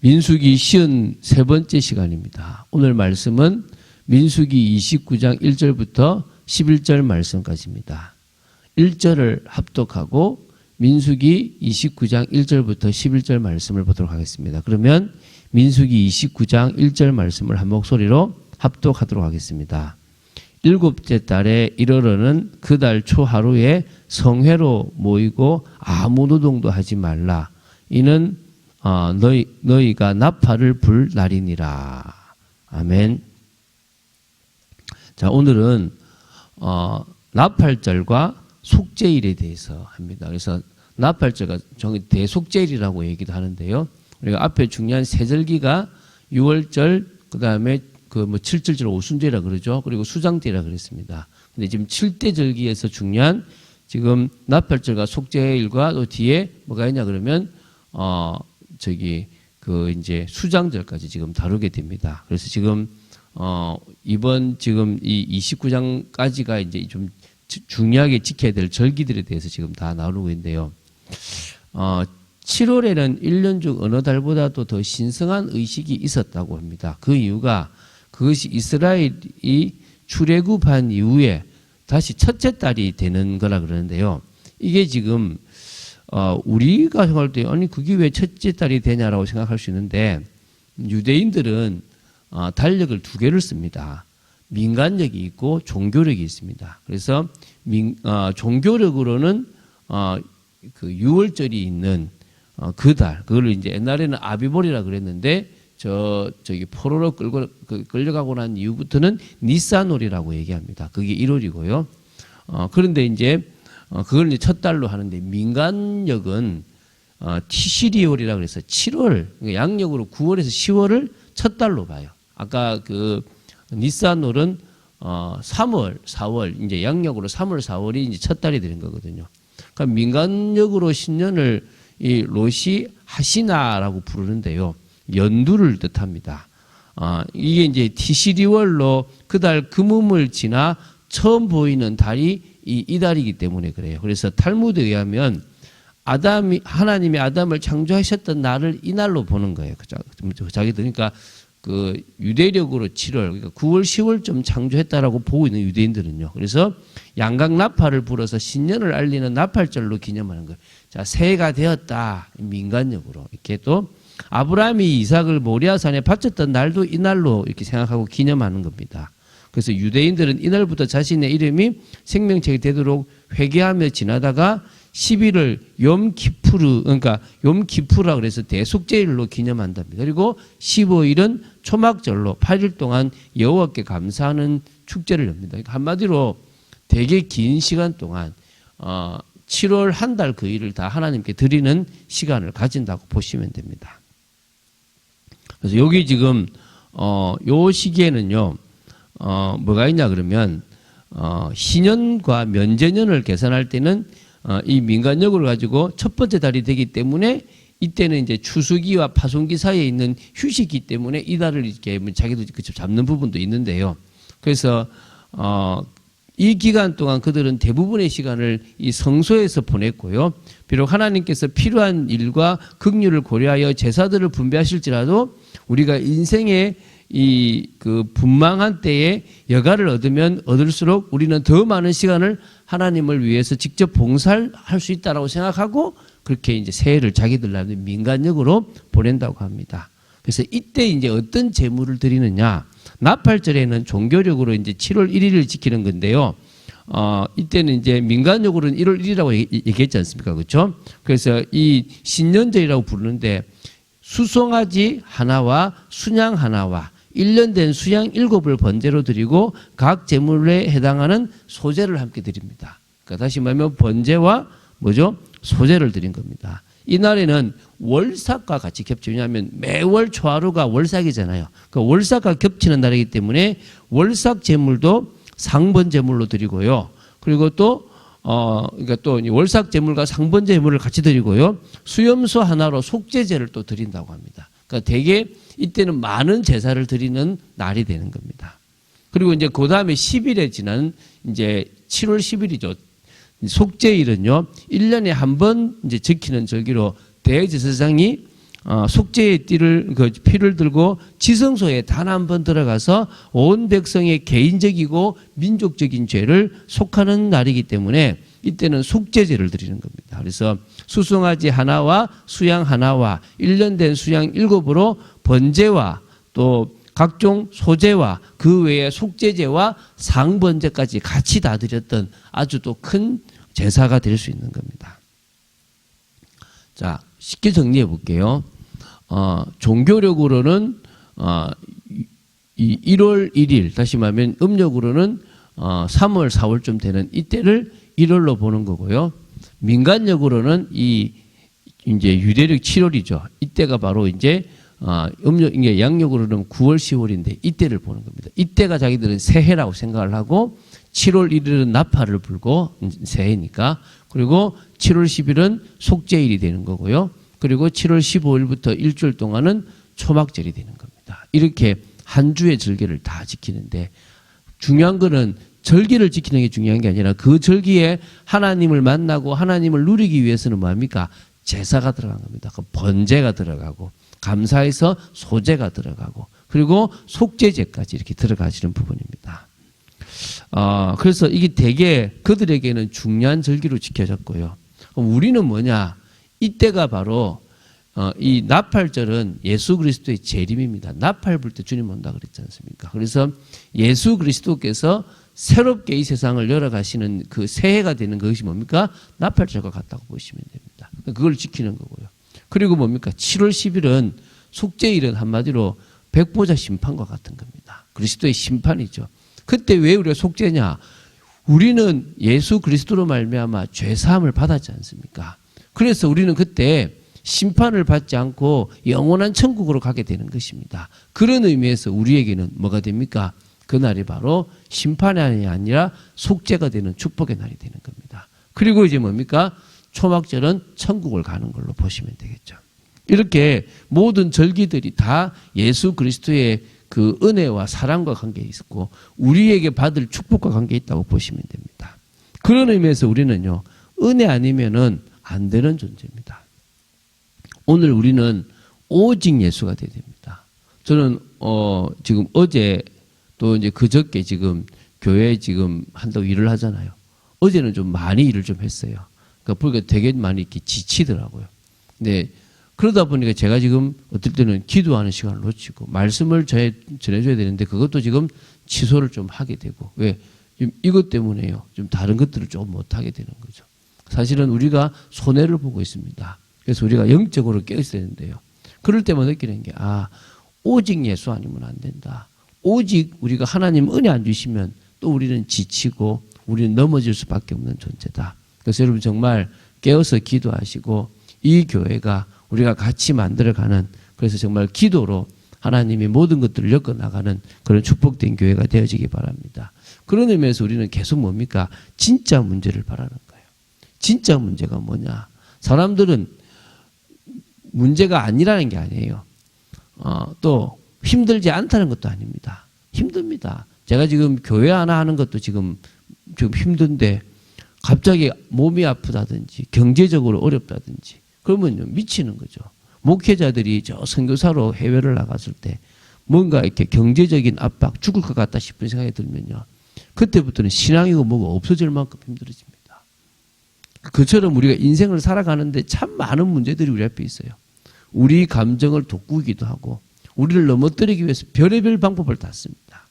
민수기 53번째 시간입니다. 오늘 말씀은 민수기 29장 1절부터 11절 말씀까지입니다. 1절을 합독하고 민수기 29장 1절부터 11절 말씀을 보도록 하겠습니다. 그러면 민수기 29장 1절 말씀을 한 목소리로 합독하도록 하겠습니다. 일곱째 달에 이르러는 그 달 초하루에 성회로 모이고 아무 노동도 하지 말라. 이는 너희가 나팔을 불 날이니라. 아멘. 자, 오늘은 나팔절과 속죄일에 대해서 합니다. 그래서 나팔절과 대속죄일이라고 얘기도 하는데요. 우리가 앞에 중요한 세 절기가 6월절, 그 다음에 7절절 오순절이라 그러죠. 그리고 수장절이라 그랬습니다. 근데 지금 7대 절기에서 중요한 지금 나팔절과 속죄일과 또 뒤에 뭐가 있냐 그러면 이제 수장절까지 지금 다루게 됩니다. 그래서 지금 이번 지금 이 29장까지가 이제 좀 중요하게 지켜야 될 절기들에 대해서 지금 다 나누고 있는데요. 7월에는 1년 중 어느 달보다도 더 신성한 의식이 있었다고 합니다. 그 이유가 그것이 이스라엘이 출애굽한 이후에 다시 첫째 달이 되는 거라 그러는데요. 이게 지금 우리가 생각할 때 아니 그게 왜 첫째 달이 되냐라고 생각할 수 있는데 유대인들은 달력을 두 개를 씁니다. 민간력이 있고 종교력이 있습니다. 그래서 종교력으로는 그 6월절이 있는 그 달, 그걸 이제 옛날에는 아비볼이라 그랬는데 포로로 끌려가고 난 이후부터는 니산월이라고 얘기합니다. 그게 1월이고요. 그런데 이제 그걸 이제 첫 달로 하는데 민간력은 티시리월이라 그래서 7월, 양력으로 9월에서 10월을 첫 달로 봐요. 아까 그 니산월은 3월, 4월, 이제 양력으로 3월, 4월이 이제 첫 달이 되는 거거든요. 그러니까 민간력으로 신년을 이 로시 하시나라고 부르는데요. 연두를 뜻합니다. 이게 이제 티시리월로 그 달 금음을 지나 처음 보이는 달이 이 달이기 때문에 그래요. 그래서 탈무드에 의하면 하나님이 아담을 창조하셨던 날을 이 날로 보는 거예요. 자기들 그러니까 그 유대력으로 7월, 그러니까 9월, 10월쯤 창조했다라고 보고 있는 유대인들은요. 그래서 양각 나팔을 불어서 신년을 알리는 나팔절로 기념하는 거예요. 자, 새해가 되었다. 민간력으로. 이렇게 또 아브라함이 이삭을 모리아산에 바쳤던 날도 이 날로 이렇게 생각하고 기념하는 겁니다. 그래서 유대인들은 이날부터 자신의 이름이 생명책이 되도록 회개하며 지나다가 11을 염기푸르, 그러니까 염기푸라 그래서 대속죄일로 기념한답니다. 그리고 15일은 초막절로 8일 동안 여호와께 감사하는 축제를 엽니다. 그러니까 한마디로 되게 긴 시간 동안 7월 한 달 그 일을 다 하나님께 드리는 시간을 가진다고 보시면 됩니다. 그래서 여기 지금 요 시기에는요 뭐가 있냐 그러면 신년과 면제년을 계산할 때는 이 민간력을 가지고 첫 번째 달이 되기 때문에 이때는 이제 추수기와 파송기 사이에 있는 휴식기 때문에 이 달을 이렇게 자기도 잡는 부분도 있는데요. 그래서 이 기간 동안 그들은 대부분의 시간을 이 성소에서 보냈고요. 비록 하나님께서 필요한 일과 긍휼을 고려하여 제사들을 분배하실지라도 우리가 인생의 그 분망한 때에 여가를 얻으면 얻을수록 우리는 더 많은 시간을 하나님을 위해서 직접 봉사할 수 있다라고 생각하고 그렇게 이제 새해를 자기들 나름대로 민간력으로 보낸다고 합니다. 그래서 이때 이제 어떤 제물을 드리느냐? 나팔절에는 종교력으로 이제 7월 1일을 지키는 건데요. 이때는 이제 민간력으로는 1월 1일이라고 얘기했지 않습니까? 그렇죠? 그래서 이 신년절이라고 부르는데 수송아지 하나와 순양 하나와 1년 된 수양 7을 번제로 드리고 각 제물에 해당하는 소제를 함께 드립니다. 그러니까 다시 말하면 번제와 뭐죠? 소제를 드린 겁니다. 이날에는 월삭과 같이 겹치죠. 왜냐하면 매월 초하루가 월삭이잖아요. 그러니까 월삭과 겹치는 날이기 때문에 월삭 제물도 상번 제물로 드리고요. 그리고 또 그러니까 또 월삭 제물과 상번 제물을 같이 드리고요. 수염소 하나로 속죄제를 또 드린다고 합니다. 그러니까 대개 이때는 많은 제사를 드리는 날이 되는 겁니다. 그리고 이제 그 다음에 10일에 지난 이제 7월 10일이죠. 속죄일은요, 1년에 한 번 이제 지키는 절기로 대제사장이 속죄의 피를 들고 지성소에 단 한 번 들어가서 온 백성의 개인적이고 민족적인 죄를 속하는 날이기 때문에 이때는 속죄제를 드리는 겁니다. 그래서 수송아지 하나와 수양 하나와 1년 된 수양 7으로 번제와 또 각종 소제와 그 외에 속죄제와 상번제까지 같이 다 드렸던 아주 또 큰 제사가 될 수 있는 겁니다. 자, 쉽게 정리해 볼게요. 종교력으로는 이 1월 1일, 다시 말하면 음력으로는 3월, 4월쯤 되는 이때를 1월로 보는 거고요. 민간력으로는 이제 유대력 7월이죠. 이때가 바로 이제 이게 양력으로는 9월, 10월인데 이때를 보는 겁니다. 이때가 자기들은 새해라고 생각을 하고 7월 1일은 나팔을 불고 새해니까, 그리고 7월 10일은 속죄일이 되는 거고요. 그리고 7월 15일부터 일주일 동안은 초막절이 되는 겁니다. 이렇게 한 주의 절기를 다 지키는데 중요한 거는 절기를 지키는 게 중요한 게 아니라 그 절기에 하나님을 만나고 하나님을 누리기 위해서는 뭐합니까? 제사가 들어간 겁니다. 그 번제가 들어가고 감사해서 소제가 들어가고 그리고 속죄제까지 이렇게 들어가시는 부분입니다. 그래서 이게 되게 그들에게는 중요한 절기로 지켜졌고요. 그럼 우리는 뭐냐? 이때가 바로 이 나팔절은 예수 그리스도의 재림입니다. 나팔 불 때 주님 온다 그랬지 않습니까? 그래서 예수 그리스도께서 새롭게 이 세상을 열어가시는 그 새해가 되는 것이 뭡니까? 나팔절과 같다고 보시면 됩니다. 그걸 지키는 거고요. 그리고 뭡니까? 7월 10일은 속죄일은 한마디로 백보자 심판과 같은 겁니다. 그리스도의 심판이죠. 그때 왜 우리가 속죄냐? 우리는 예수 그리스도로 말미암아 죄 사함을 받았지 않습니까? 그래서 우리는 그때 심판을 받지 않고 영원한 천국으로 가게 되는 것입니다. 그런 의미에서 우리에게는 뭐가 됩니까? 그날이 바로 심판이 아니라 속죄가 되는 축복의 날이 되는 겁니다. 그리고 이제 뭡니까? 초막절은 천국을 가는 걸로 보시면 되겠죠. 이렇게 모든 절기들이 다 예수 그리스도의 그 은혜와 사랑과 관계에 있고 우리에게 받을 축복과 관계에 있다고 보시면 됩니다. 그런 의미에서 우리는요, 은혜 아니면은 안 되는 존재입니다. 오늘 우리는 오직 예수가 돼야 됩니다. 저는 지금 어제 또 이제 그저께 지금 교회에 지금 한다고 일을 하잖아요. 어제는 좀 많이 일을 좀 했어요. 그러니까 보니까 되게 많이 이렇게 지치더라고요. 근데 그러다 보니까 제가 지금 어떨 때는 기도하는 시간을 놓치고 말씀을 전해줘야 되는데 그것도 지금 취소를 좀 하게 되고, 왜? 지금 이것 때문에요. 좀 다른 것들을 좀 못하게 되는 거죠. 사실은 우리가 손해를 보고 있습니다. 그래서 우리가 영적으로 깨어있어야 되는데요. 그럴 때만 느끼는 게, 오직 예수 아니면 안 된다. 오직 우리가 하나님 은혜 안 주시면 또 우리는 지치고 우리는 넘어질 수밖에 없는 존재다. 그래서 여러분 정말 깨어서 기도하시고 이 교회가 우리가 같이 만들어가는, 그래서 정말 기도로 하나님이 모든 것들을 엮어나가는 그런 축복된 교회가 되어지기 바랍니다. 그런 의미에서 우리는 계속 뭡니까? 진짜 문제를 바라는 거예요. 진짜 문제가 뭐냐? 사람들은 문제가 아니라는 게 아니에요. 또 힘들지 않다는 것도 아닙니다. 힘듭니다. 제가 지금 교회 하나 하는 것도 지금 힘든데 갑자기 몸이 아프다든지 경제적으로 어렵다든지 그러면요, 미치는 거죠. 목회자들이 저 선교사로 해외를 나갔을 때 뭔가 이렇게 경제적인 압박, 죽을 것 같다 싶은 생각이 들면요, 그때부터는 신앙이고 뭐가 없어질 만큼 힘들어집니다. 그처럼 우리가 인생을 살아가는데 참 많은 문제들이 우리 앞에 있어요. 우리 감정을 돋구기도 하고 우리를 넘어뜨리기 위해서 별의별 방법을 다 씁니다.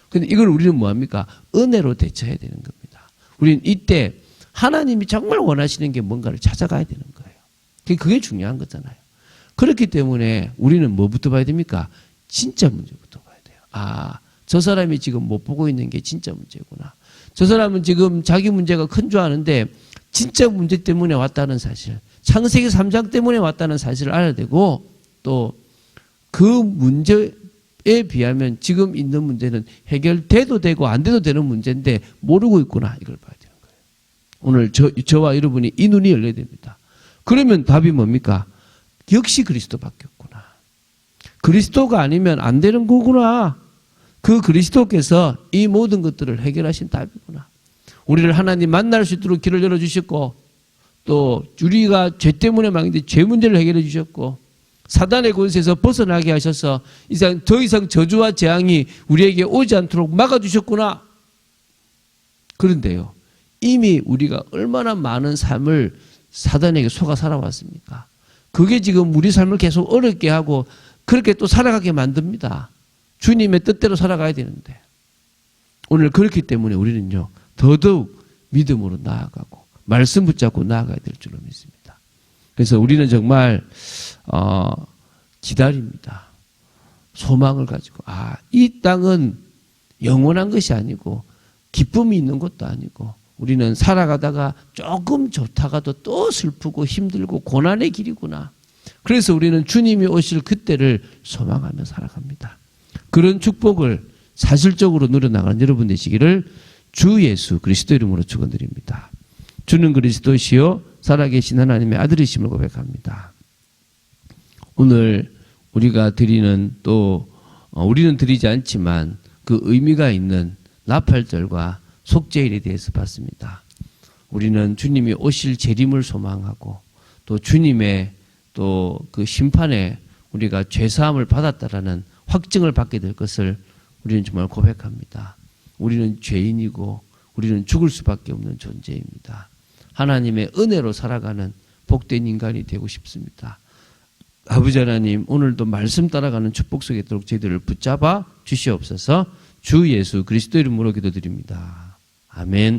근데 이걸 우리는 뭐합니까? 은혜로 대처해야 되는 겁니다. 우리는 이때 하나님이 정말 원하시는 게 뭔가를 찾아가야 되는 거예요. 그게 중요한 거잖아요. 그렇기 때문에 우리는 뭐부터 봐야 됩니까? 진짜 문제부터 봐야 돼요. 저 사람이 지금 못 보고 있는 게 진짜 문제구나. 저 사람은 지금 자기 문제가 큰 줄 아는데 진짜 문제 때문에 왔다는 사실, 창세기 3장 때문에 왔다는 사실을 알아야 되고, 또 그 문제에 비하면 지금 있는 문제는 해결돼도 되고 안 돼도 되는 문제인데 모르고 있구나, 이걸 봐야 되는 거예요. 오늘 저와 여러분이 이 눈이 열려야 됩니다. 그러면 답이 뭡니까? 역시 그리스도밖에 없구나. 그리스도가 아니면 안 되는 거구나. 그 그리스도께서 이 모든 것들을 해결하신 답이구나. 우리를 하나님 만날 수 있도록 길을 열어주셨고, 또 우리가 죄 때문에 망했는데 죄 문제를 해결해 주셨고, 사단의 권세에서 벗어나게 하셔서 더 이상 저주와 재앙이 우리에게 오지 않도록 막아주셨구나. 그런데요, 이미 우리가 얼마나 많은 삶을 사단에게 속아 살아왔습니까? 그게 지금 우리 삶을 계속 어렵게 하고 그렇게 또 살아가게 만듭니다. 주님의 뜻대로 살아가야 되는데. 오늘 그렇기 때문에 우리는요, 더더욱 믿음으로 나아가고 말씀 붙잡고 나아가야 될 줄로 믿습니다. 그래서 우리는 정말 기다립니다. 소망을 가지고 이 땅은 영원한 것이 아니고 기쁨이 있는 것도 아니고 우리는 살아가다가 조금 좋다가도 또 슬프고 힘들고 고난의 길이구나. 그래서 우리는 주님이 오실 그때를 소망하며 살아갑니다. 그런 축복을 사실적으로 누려나가는 여러분 되시기를 주 예수 그리스도 이름으로 축원드립니다. 주는 그리스도시요 살아계신 하나님의 아들이심을 고백합니다. 오늘 우리가 드리는 우리는 드리지 않지만 그 의미가 있는 나팔절과 속죄일에 대해서 봤습니다. 우리는 주님이 오실 재림을 소망하고 또 주님의 또 그 심판에 우리가 죄사함을 받았다라는 확증을 받게 될 것을 우리는 정말 고백합니다. 우리는 죄인이고 우리는 죽을 수밖에 없는 존재입니다. 하나님의 은혜로 살아가는 복된 인간이 되고 싶습니다. 아버지 하나님, 오늘도 말씀 따라가는 축복 속에 있도록 저희들을 붙잡아 주시옵소서. 주 예수 그리스도 이름으로 기도드립니다. 아멘.